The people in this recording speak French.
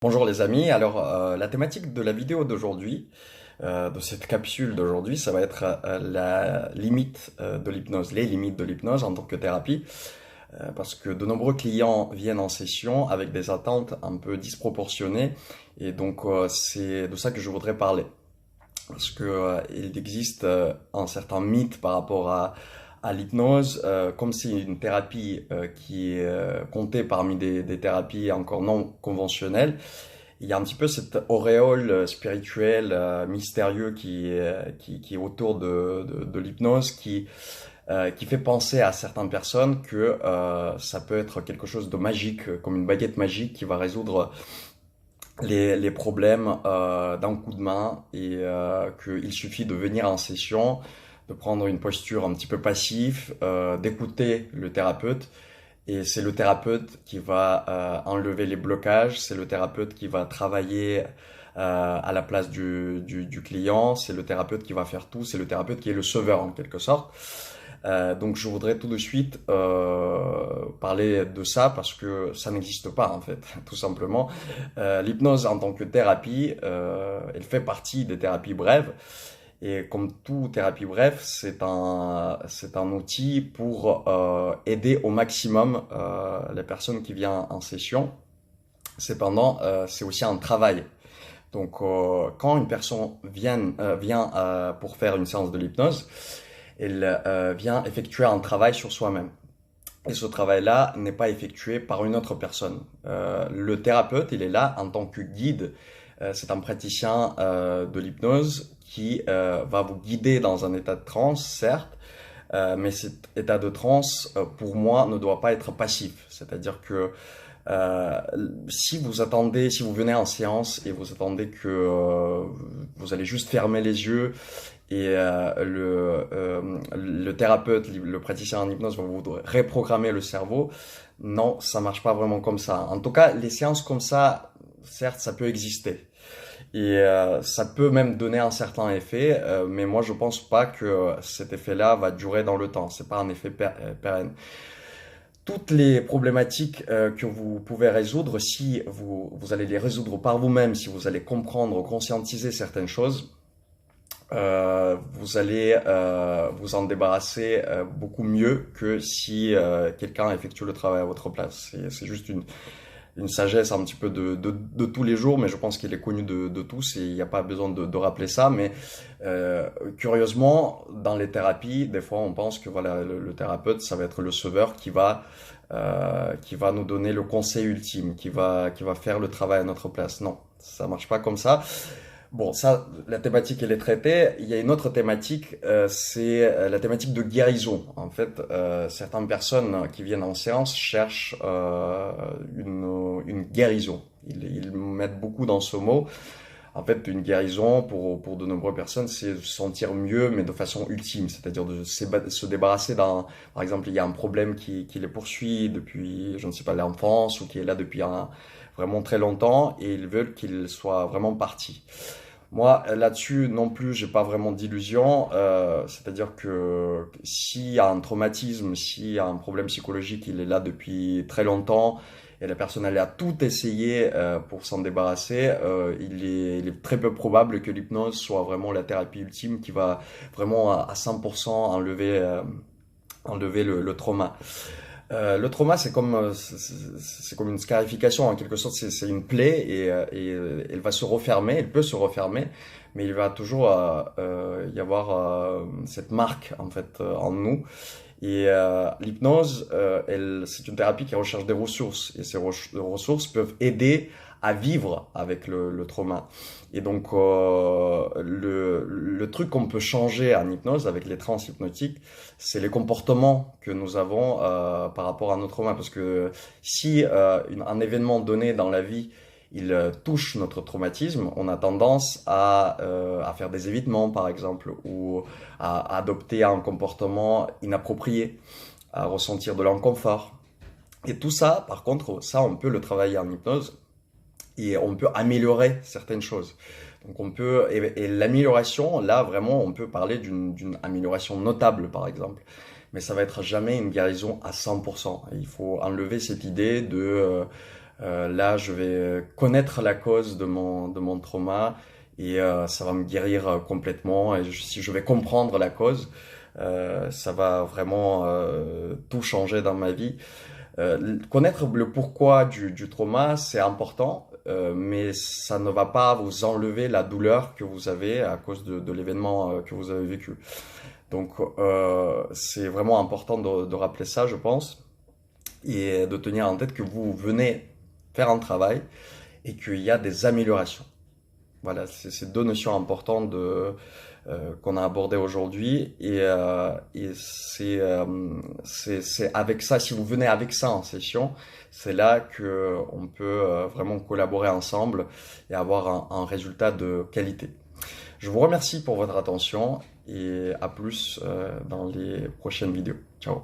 Bonjour les amis, alors la thématique de la vidéo d'aujourd'hui, de cette capsule d'aujourd'hui, ça va être la limite de l'hypnose, les limites de l'hypnose en tant que thérapie, parce que de nombreux clients viennent en session avec des attentes un peu disproportionnées, et donc c'est de ça que je voudrais parler. Parce que il existe un certain mythe par rapport à l'hypnose, comme c'est une thérapie qui est comptée parmi des thérapies encore non conventionnelles. Il y a un petit peu cette auréole spirituelle, mystérieux qui est autour de l'hypnose, qui fait penser à certaines personnes que ça peut être quelque chose de magique, comme une baguette magique qui va résoudre les problèmes d'un coup de main et qu'il suffit de venir en session, de prendre une posture un petit peu passive, d'écouter le thérapeute et c'est le thérapeute qui va enlever les blocages, c'est le thérapeute qui va travailler à la place du client, c'est le thérapeute qui va faire tout, c'est le thérapeute qui est le sauveur en quelque sorte. Donc je voudrais tout de suite parler de ça parce que ça n'existe pas en fait, tout simplement. L'hypnose en tant que thérapie, elle fait partie des thérapies brèves. Et comme toute thérapie bref, c'est un outil pour aider au maximum les personnes qui viennent en session. Cependant, c'est aussi un travail. Donc, quand une personne vient pour faire une séance de l'hypnose, elle vient effectuer un travail sur soi-même. Et ce travail-là n'est pas effectué par une autre personne. Le thérapeute, il est là en tant que guide. C'est un praticien de l'hypnose qui va vous guider dans un état de transe, certes, mais cet état de transe, pour moi, ne doit pas être passif. C'est-à-dire que euh, si vous venez en séance et vous attendez que vous allez juste fermer les yeux et le thérapeute, le praticien en hypnose va vous reprogrammer le cerveau, non, ça marche pas vraiment comme ça. En tout cas, les séances comme ça, certes, ça peut exister. Et ça peut même donner un certain effet, mais moi je pense pas que cet effet-là va durer dans le temps. C'est pas un effet pérenne. Toutes les problématiques que vous pouvez résoudre, si vous allez les résoudre par vous-même, si vous allez comprendre, conscientiser certaines choses, vous allez vous en débarrasser beaucoup mieux que si quelqu'un effectue le travail à votre place. C'est juste une sagesse un petit peu de tous les jours, mais je pense qu'il est connu de tous et il n'y a pas besoin de rappeler ça. Mais curieusement, dans les thérapies, des fois on pense que voilà, le thérapeute, ça va être le sauveur qui va nous donner le conseil ultime, qui va faire le travail à notre place. Non, ça marche pas comme ça. Bon, ça, la thématique, elle est traitée. Il y a une autre thématique, c'est la thématique de guérison. En fait, certaines personnes qui viennent en séance cherchent une guérison. Ils mettent beaucoup dans ce mot. En fait, une guérison, pour de nombreuses personnes, c'est se sentir mieux, mais de façon ultime. C'est-à-dire de se débarrasser d'un... Par exemple, il y a un problème qui les poursuit depuis, je ne sais pas, l'enfance, ou qui est là depuis vraiment très longtemps, et ils veulent qu'il soit vraiment parti. Moi, là-dessus, non plus, j'ai pas vraiment d'illusion. C'est-à-dire que s'il y a un traumatisme, s'il y a un problème psychologique, il est là depuis très longtemps et la personne elle a tout essayé pour s'en débarrasser, il est très peu probable que l'hypnose soit vraiment la thérapie ultime qui va vraiment à 100% enlever le trauma. Le trauma, c'est comme une scarification, en quelque sorte, c'est une plaie et elle va se refermer, elle peut se refermer, mais il va toujours y avoir cette marque en fait en nous. Et l'hypnose, c'est une thérapie qui recherche des ressources et ces ressources peuvent aider à vivre avec le trauma. Et donc le truc qu'on peut changer en hypnose avec les trans hypnotiques, c'est les comportements que nous avons par rapport à notre trauma. Parce que si un événement donné dans la vie il touche notre traumatisme, on a tendance à faire des évitements, par exemple, ou à adopter un comportement inapproprié, à ressentir de l'inconfort. Et tout ça, par contre, ça, on peut le travailler en hypnose et on peut améliorer certaines choses. Donc on peut, et l'amélioration, là, vraiment, on peut parler d'une amélioration notable, par exemple. Mais ça va être jamais une guérison à 100%. Il faut enlever cette idée de Là, je vais connaître la cause de mon trauma et ça va me guérir complètement. Et si je vais comprendre la cause, ça va vraiment tout changer dans ma vie. Connaître le pourquoi du trauma, c'est important, mais ça ne va pas vous enlever la douleur que vous avez à cause de l'événement que vous avez vécu. Donc, c'est vraiment important de rappeler ça, je pense, et de tenir en tête que vous venez faire un travail et qu'il y a des améliorations. Voilà, c'est ces deux notions importantes qu'on a abordées aujourd'hui et c'est avec ça, si vous venez avec ça en session, c'est là que on peut vraiment collaborer ensemble et avoir un résultat de qualité. Je vous remercie pour votre attention et à plus dans les prochaines vidéos. Ciao.